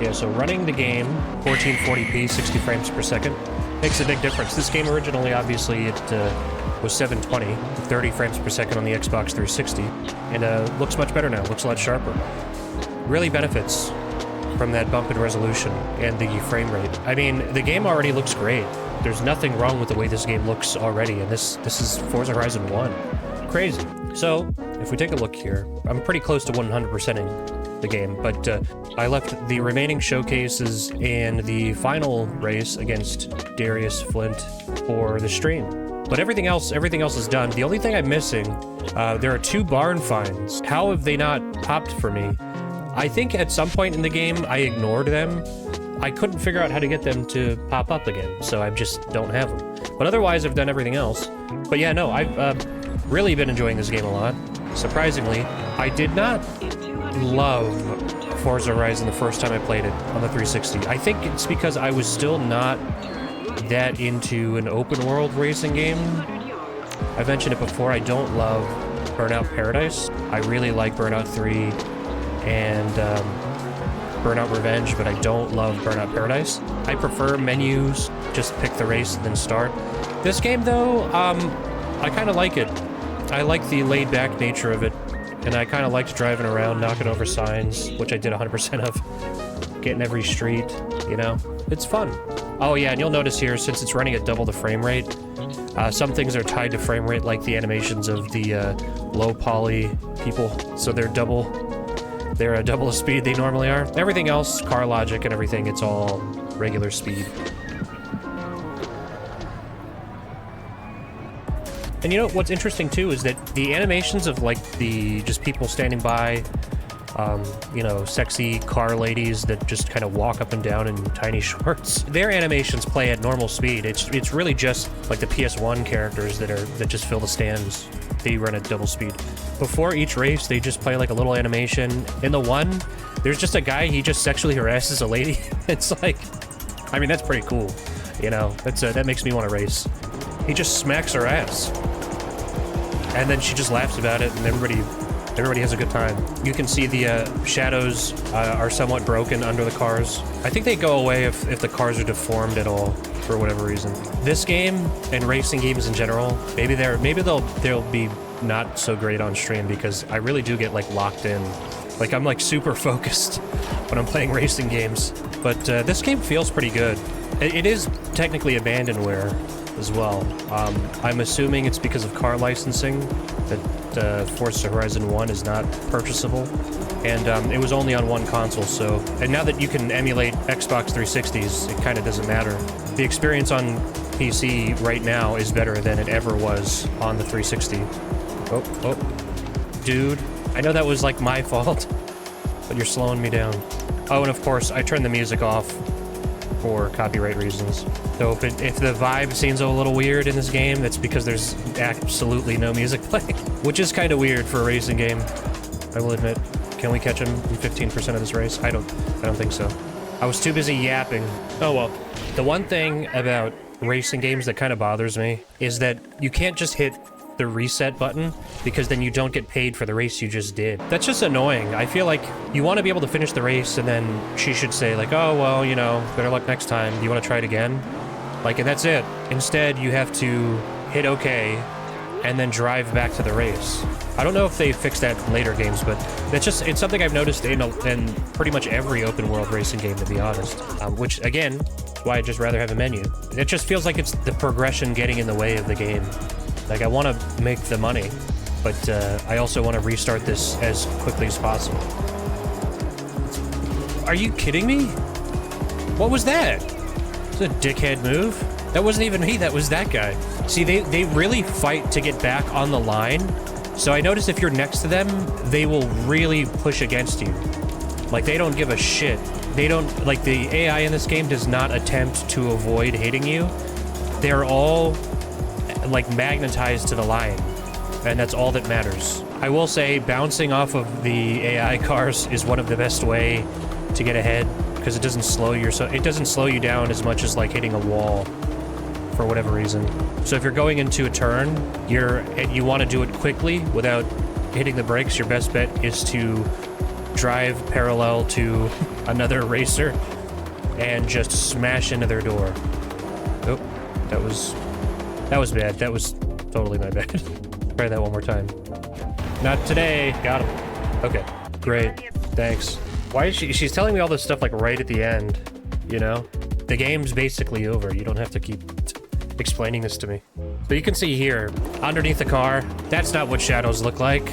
Yeah, so running the game 1440p, 60 frames per second makes a big difference. This game originally, obviously, it was 720, 30 frames per second on the Xbox 360, and looks much better now, looks a lot sharper. Really benefits from that bump in resolution and the frame rate. I mean, the game already looks great. There's nothing wrong with the way this game looks already, and this is Forza Horizon 1. Crazy. So, if we take a look here, I'm pretty close to 100%ing the game, but I left the remaining showcases and the final race against Darius Flint for the stream. But everything else is done. The only thing I'm missing, there are 2 barn finds. How have they not popped for me? I think at some point in the game, I ignored them. I couldn't figure out how to get them to pop up again, so I just don't have them. But otherwise, I've done everything else. But yeah, no, I've really been enjoying this game a lot. Surprisingly, I did not love Forza Horizon the first time I played it on the 360. I think it's because I was still not that into an open world racing game. I've mentioned it before, I don't love Burnout Paradise. I really like Burnout 3 and Burnout Revenge, but I don't love Burnout Paradise. I prefer menus, just pick the race and then start. This game though, I kind of like it. I like the laid-back nature of it, and I kind of liked driving around, knocking over signs, which I did 100% of. Getting every street, you know? It's fun. Oh yeah, and you'll notice here, since it's running at double the frame rate, some things are tied to frame rate, like the animations of the low poly people, so they're double the speed they normally are. Everything else, car logic and everything, it's all regular speed. And you know, what's interesting too is that the animations of like the just people standing by, you know, sexy car ladies that just kind of walk up and down in tiny shorts, their animations play at normal speed. It's really just like the PS1 characters that just fill the stands. They run at double speed. Before each race, they just play like a little animation. In the one, there's just a guy, he just sexually harasses a lady. It's like, I mean, that's pretty cool. You know, that makes me want to race. He just smacks her ass. And then she just laughs about it, and everybody has a good time. You can see the shadows are somewhat broken under the cars. I think they go away if the cars are deformed at all, for whatever reason. This game, and racing games in general, maybe they'll be not so great on stream, because I really do get like locked in. Like I'm like super focused when I'm playing racing games. But this game feels pretty good. It is technically abandonware as well. I'm assuming it's because of car licensing that Forza Horizon 1 is not purchasable, and it was only on one console, so... And now that you can emulate Xbox 360s, it kind of doesn't matter. The experience on PC right now is better than it ever was on the 360. Oh. Dude, I know that was like my fault, but you're slowing me down. Oh, and of course, I turned the music off for copyright reasons. So if the vibe seems a little weird in this game, that's because there's absolutely no music playing, which is kind of weird for a racing game, I will admit. Can we catch him in 15% of this race? I don't think so. I was too busy yapping. Oh well. The one thing about racing games that kind of bothers me is that you can't just hit the reset button, because then you don't get paid for the race you just did. That's just annoying. I feel like you want to be able to finish the race, and then she should say like, oh, well, you know, better luck next time. Do you want to try it again? Like, and that's it. Instead, you have to hit OK, and then drive back to the race. I don't know if they fixed that in later games, but it's something I've noticed in pretty much every open world racing game, to be honest. Which, again, why I'd just rather have a menu. It just feels like it's the progression getting in the way of the game. Like, I want to make the money, but I also want to restart this as quickly as possible. Are you kidding me? What was that? It's a dickhead move. That wasn't even me, that was that guy. See, they really fight to get back on the line. So I notice if you're next to them, they will really push against you. Like, they don't give a shit. They don't, like, the AI in this game does not attempt to avoid hitting you. They're all, like, magnetized to the line, and that's all that matters. I will say, bouncing off of the AI cars is one of the best way to get ahead, because it doesn't slow you down as much as, like, hitting a wall, for whatever reason. So if you're going into a turn, and you want to do it quickly without hitting the brakes, your best bet is to drive parallel to another racer and just smash into their door. Oh, that was bad. That was totally my bad. Try that one more time. Not today. Got him. Okay, great. Thanks. Why is she's telling me all this stuff like right at the end, you know? The game's basically over. You don't have to keep explaining this to me. So you can see here, underneath the car, that's not what shadows look like.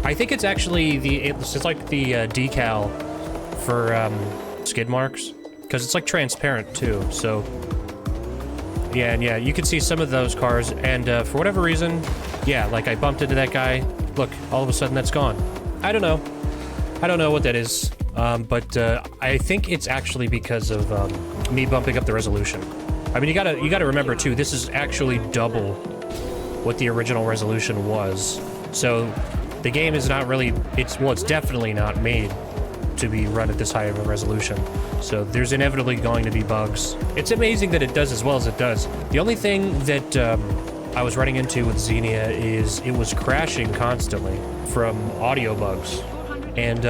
I think it's actually it's like the decal for skid marks, because it's like transparent too, so yeah, and yeah, you can see some of those cars, and for whatever reason, yeah, like I bumped into that guy, look, all of a sudden that's gone. I don't know what that is, but I think it's actually because of me bumping up the resolution. I mean, you gotta remember too, this is actually double what the original resolution was, so the game is not really, it's definitely not made to be run at this high of a resolution. So there's inevitably going to be bugs. It's amazing that it does as well as it does. The only thing that I was running into with Xenia is it was crashing constantly from audio bugs. And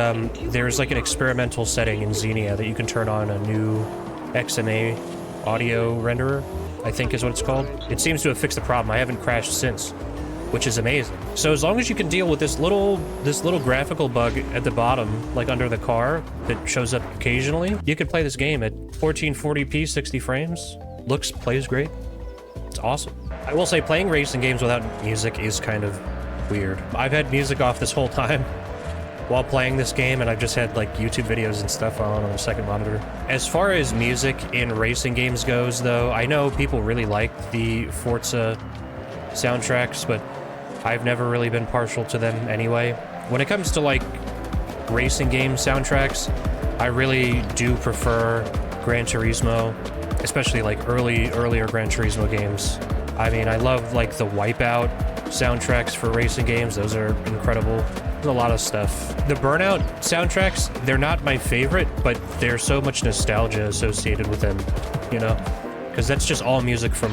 there's like an experimental setting in Xenia that you can turn on, a new XNA audio renderer, I think is what it's called. It seems to have fixed the problem. I haven't crashed since, which is amazing. So as long as you can deal with this little graphical bug at the bottom, like under the car, that shows up occasionally, you can play this game at 1440p, 60 frames. Plays great. It's awesome. I will say playing racing games without music is kind of weird. I've had music off this whole time while playing this game, and I've just had like YouTube videos and stuff on the second monitor. As far as music in racing games goes, though, I know people really like the Forza soundtracks, but I've never really been partial to them anyway. When it comes to like racing game soundtracks, I really do prefer Gran Turismo, especially like earlier Gran Turismo games. I mean, I love like the Wipeout soundtracks for racing games. Those are incredible. There's a lot of stuff. The Burnout soundtracks, they're not my favorite, but there's so much nostalgia associated with them, you know? Because that's just all music from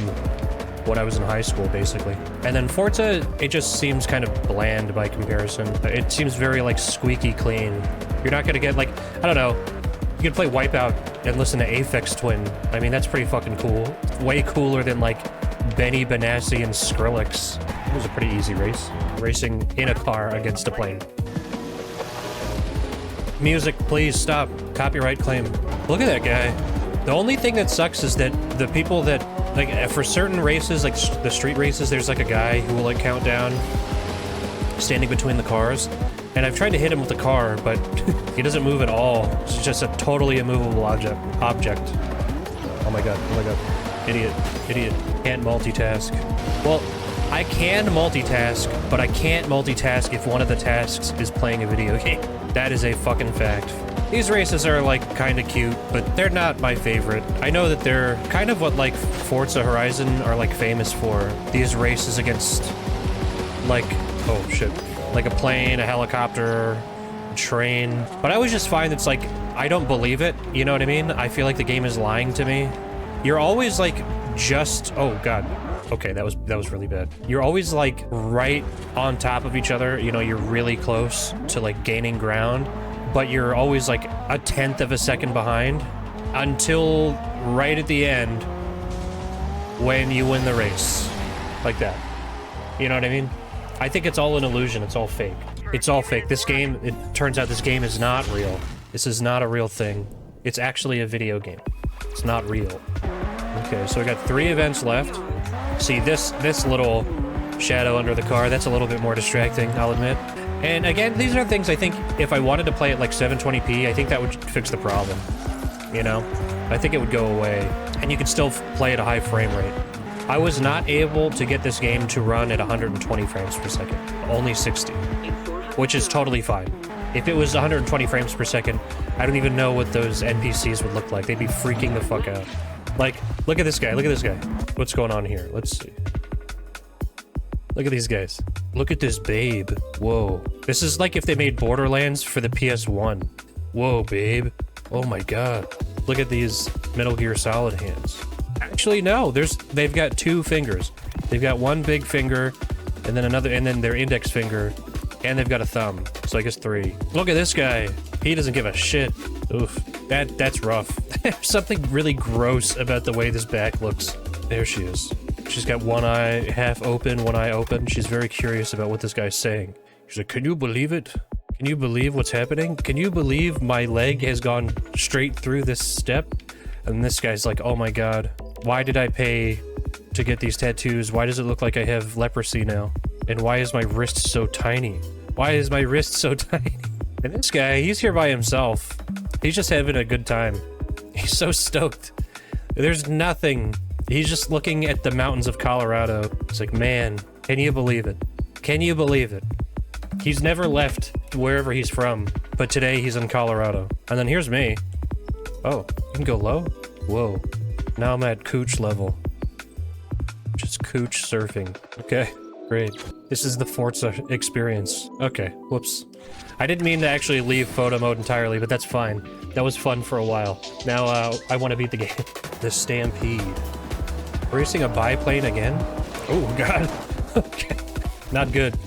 when I was in high school, basically. And then Forza, it just seems kind of bland by comparison. It seems very, like, squeaky clean. You're not gonna get, like, I don't know, you can play Wipeout and listen to Aphex Twin. I mean, that's pretty fucking cool. Way cooler than, like, Benny Benassi and Skrillex. It was a pretty easy race. Racing in a car against a plane. Music, please stop. Copyright claim. Look at that guy. The only thing that sucks is that the people that, like, for certain races, like the street races, there's like a guy who will like count down, standing between the cars. And I've tried to hit him with the car, but he doesn't move at all. It's just a totally immovable object. Oh my god, oh my god. Idiot, idiot. Can't multitask. Well, I can multitask, but I can't multitask if one of the tasks is playing a video game. That is a fucking fact. These races are, like, kinda cute, but they're not my favorite. I know that they're kind of what, like, Forza Horizon are, like, famous for. These races against, like, oh shit, like a plane, a helicopter, a train. But I always just find it's like, I don't believe it, you know what I mean? I feel like the game is lying to me. You're always, like, just, oh god. Okay, that was really bad. You're always, like, right on top of each other, you know, you're really close to, like, gaining ground, but you're always, like, a tenth of a second behind until right at the end when you win the race. Like that. You know what I mean? I think it's all an illusion. It's all fake. It's all fake. This game, it turns out this game is not real. This is not a real thing. It's actually a video game. It's not real. Okay, so we got 3 events left. See, this little shadow under the car, that's a little bit more distracting, I'll admit. And again, these are things I think if I wanted to play at like 720p, I think that would fix the problem. You know? I think it would go away. And you could still play at a high frame rate. I was not able to get this game to run at 120 frames per second. Only 60. Which is totally fine. If it was 120 frames per second, I don't even know what those NPCs would look like. They'd be freaking the fuck out. Like, look at this guy, look at this guy. What's going on here? Let's see. Look at these guys. Look at this babe. Whoa. This is like if they made Borderlands for the PS1. Whoa, babe. Oh my god. Look at these Metal Gear Solid hands. Actually, no, they've got 2 fingers. They've got one big finger, and then another, and then their index finger, and they've got a thumb. So I guess 3. Look at this guy. He doesn't give a shit. Oof. That's rough. There's something really gross about the way this back looks. There she is. She's got one eye half open, one eye open. She's very curious about what this guy's saying. She's like, can you believe it? Can you believe what's happening? Can you believe my leg has gone straight through this step? And this guy's like, oh my god. Why did I pay to get these tattoos? Why does it look like I have leprosy now? And why is my wrist so tiny? Why is my wrist so tiny? And this guy, he's here by himself. He's just having a good time. He's so stoked. There's nothing. He's just looking at the mountains of Colorado. It's like, man, can you believe it? Can you believe it? He's never left wherever he's from, but today he's in Colorado. And then here's me. Oh, you can go low? Whoa. Now I'm at cooch level. Just cooch surfing. Okay, great. This is the Forza experience. Okay, whoops. I didn't mean to actually leave photo mode entirely, but that's fine. That was fun for a while. Now, I want to beat the game. The Stampede. Racing a biplane again? Oh, God. Okay. Not good.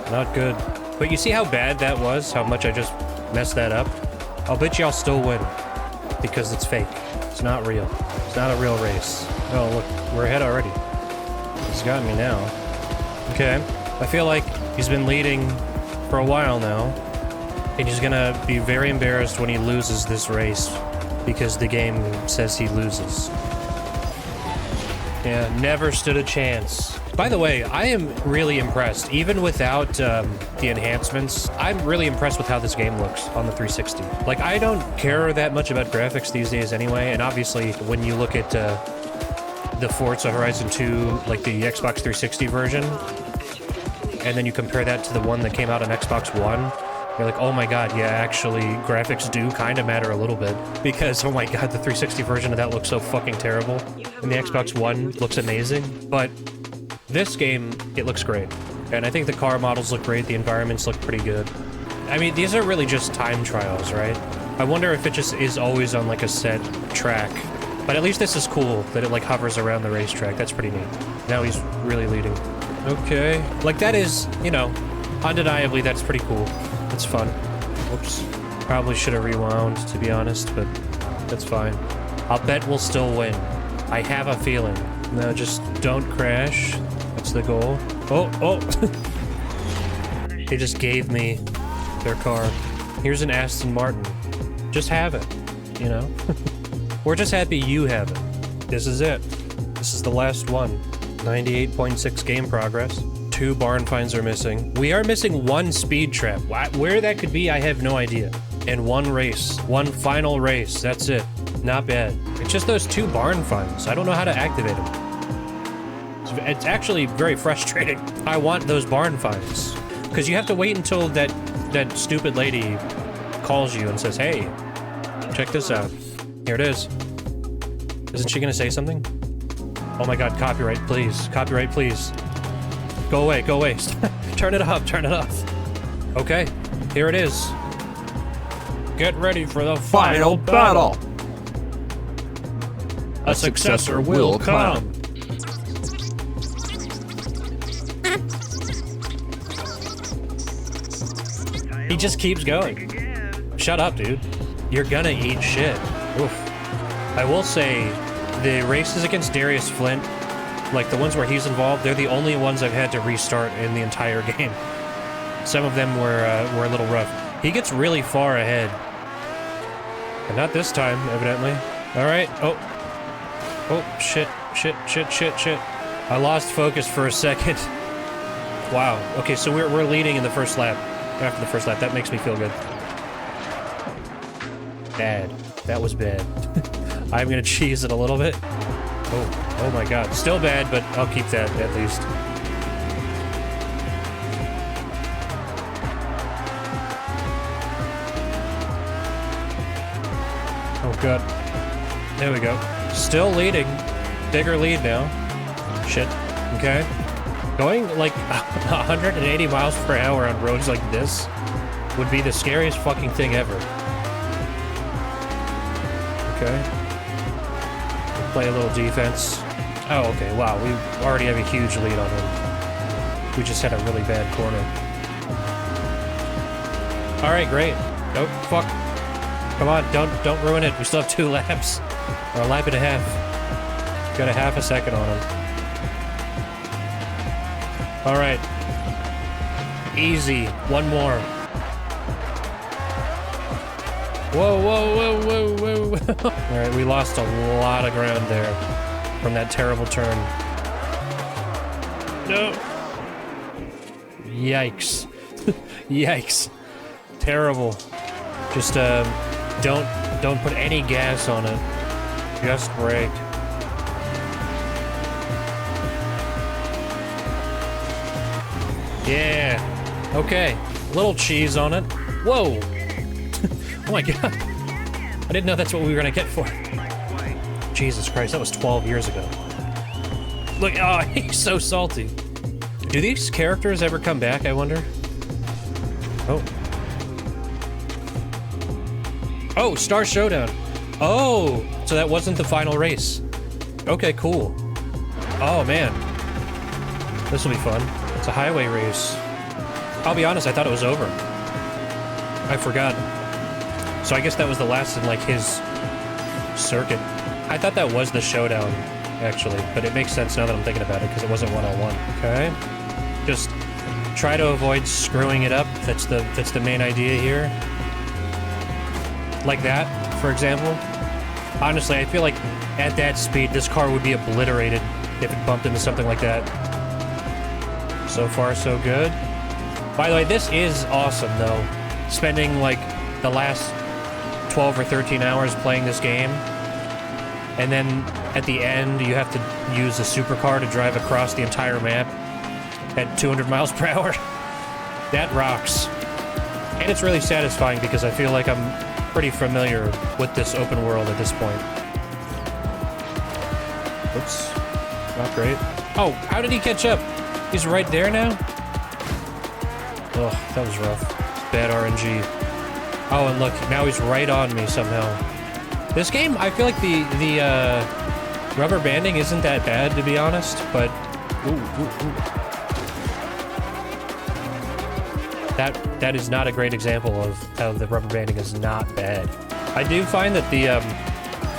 Not good. But you see how bad that was? How much I just messed that up? I'll bet you I'll still win. Because it's fake. It's not real. It's not a real race. Oh, look. We're ahead already. He's got me now. Okay. I feel like he's been leading for a while now. And he's gonna be very embarrassed when he loses this race. Because the game says he loses. Yeah, never stood a chance. By the way, I am really impressed. Even without the enhancements, I'm really impressed with how this game looks on the 360. Like, I don't care that much about graphics these days anyway, and obviously, when you look at the Forza Horizon 2, like the Xbox 360 version, and then you compare that to the one that came out on Xbox One, you're like, oh my god, yeah, actually, graphics do kind of matter a little bit. Because, oh my god, the 360 version of that looks so fucking terrible. And the Xbox One looks amazing. But this game, it looks great. And I think the car models look great, the environments look pretty good. I mean, these are really just time trials, right? I wonder if it just is always on, like, a set track. But at least this is cool, that it, like, hovers around the racetrack. That's pretty neat. Now he's really leading. Okay. Like, that is, you know, undeniably, that's pretty cool. That's fun. Whoops. Probably should have rewound, to be honest, but that's fine. I'll bet we'll still win. I have a feeling. No, just don't crash. That's the goal. Oh, oh! They just gave me their car. Here's an Aston Martin. Just have it, you know? We're just happy you have it. This is it. This is the last one. 98.6 game progress. 2 barn finds are missing. We are missing 1 speed trap. Where that could be, I have no idea. And 1 race. 1 final race. That's it. Not bad. It's just those 2 barn finds. I don't know how to activate them. It's actually very frustrating. I want those barn finds. Because you have to wait until that stupid lady calls you and says, hey, check this out. Here it is. Isn't she gonna say something? Oh my god, copyright, please. Copyright, please. Go away, go away. Turn it off, turn it off. Okay, here it is. Get ready for the final battle. A successor will come. He just keeps going. Shut up, dude. You're gonna eat shit. Oof. I will say, the races against Darius Flint, like the ones where he's involved, they're the only ones I've had to restart in the entire game. Some of them were a little rough. He gets really far ahead. And not this time, evidently. Alright, oh. Oh, shit, shit, shit, shit, shit. I lost focus for a second. Wow. Okay, so we're leading in the first lap. After the first lap, that makes me feel good. Bad. That was bad. I'm gonna cheese it a little bit. Oh my god. Still bad, but I'll keep that at least. Oh god. There we go. Still leading. Bigger lead now. Shit. Okay. Going like 180 miles per hour on roads like this would be the scariest fucking thing ever. Okay. Play a little defense. Oh, okay, wow, we already have a huge lead on him. We just had a really bad corner. All right, great. Oh, fuck. Come on, don't ruin it. We still have 2 laps. Or a lap and a half. Got a half a second on him. All right. Easy. One more. Whoa, whoa, whoa, whoa, whoa. All right, we lost a lot of ground there from that terrible turn. No. Yikes. Yikes. Terrible. Just, don't put any gas on it. Just brake. Yeah. Okay. Little cheese on it. Whoa. Oh my god. I didn't know that's what we were gonna get for it. Jesus Christ, that was 12 years ago. Look, oh, he's so salty. Do these characters ever come back, I wonder? Oh. Oh, Star Showdown. Oh, so that wasn't the final race. Okay, cool. Oh, man. This will be fun. It's a highway race. I'll be honest, I thought it was over. I forgot. So I guess that was the last in, like, his circuit. I thought that was the showdown, actually, but it makes sense now that I'm thinking about it, because it wasn't one-on-one. Okay. Just try to avoid screwing it up. That's the main idea here. Like that, for example. Honestly, I feel like at that speed, this car would be obliterated if it bumped into something like that. So far, so good. By the way, this is awesome, though. Spending, like, the last 12 or 13 hours playing this game, and then at the end, you have to use a supercar to drive across the entire map at 200 miles per hour. That rocks. And it's really satisfying because I feel like I'm pretty familiar with this open world at this point. Oops. Not great. Oh, how did he catch up? He's right there now? Ugh, that was rough. Bad RNG. Oh, and look, now he's right on me somehow. This game, I feel like the rubber banding isn't that bad, to be honest, but... Ooh. That is not a great example of how the rubber banding is not bad. I do find that the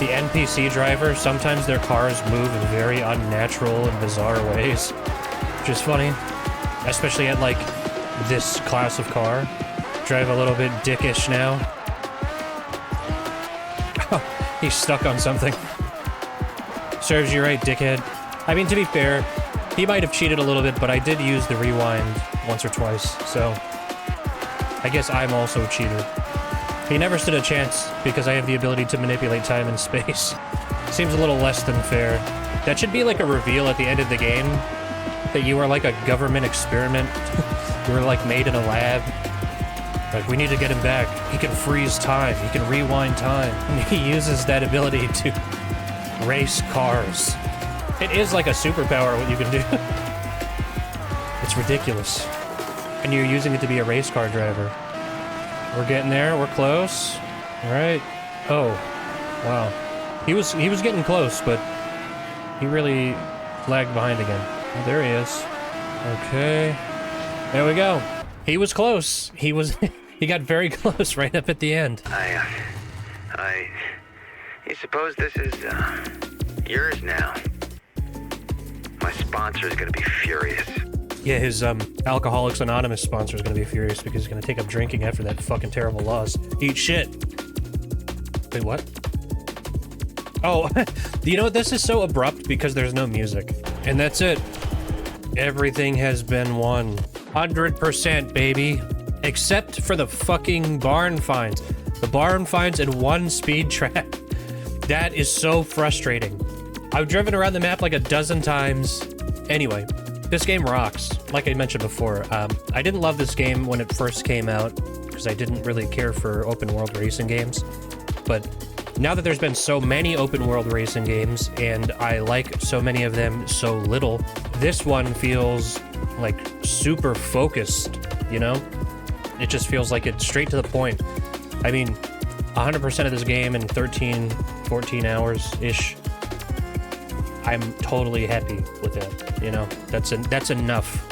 NPC drivers, sometimes their cars move in very unnatural and bizarre ways, which is funny, especially at, like, this class of car. Drive a little bit dickish now. He's stuck on something. Serves you right, dickhead. I mean, to be fair, he might have cheated a little bit, but I did use the rewind once or twice, so I guess I'm also a cheater. He never stood a chance because I have the ability to manipulate time and space. Seems a little less than fair. That should be like a reveal at the end of the game, that you are like a government experiment. You were like made in a lab. Like, we need to get him back. He can freeze time. He can rewind time. And he uses that ability to race cars. It is like a superpower what you can do. It's ridiculous. And you're using it to be a race car driver. We're getting there. We're close. All right. Oh, wow. He was getting close, but he really lagged behind again. Oh, there he is. Okay. There we go. He was close. He got very close right up at the end. I suppose this is, yours now. My sponsor is gonna be furious. Yeah, his, Alcoholics Anonymous sponsor is gonna be furious because he's gonna take up drinking after that fucking terrible loss. Eat shit. Wait, what? Oh, you know what? This is so abrupt because there's no music. And that's it. Everything has been won. 100%, baby. Except for the fucking barn finds. The barn finds and one speed trap. That is so frustrating. I've driven around the map like a dozen times. Anyway, this game rocks. Like I mentioned before, I didn't love this game when it first came out because I didn't really care for open world racing games. But now that there's been so many open world racing games and I like so many of them so little, this one feels like super focused, you know? It just feels like it's straight to the point. I mean, 100% of this game in 13, 14 hours-ish, I'm totally happy with that, you know? That's enough.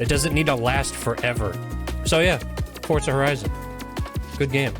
It doesn't need to last forever. So yeah, Forza Horizon. Good game.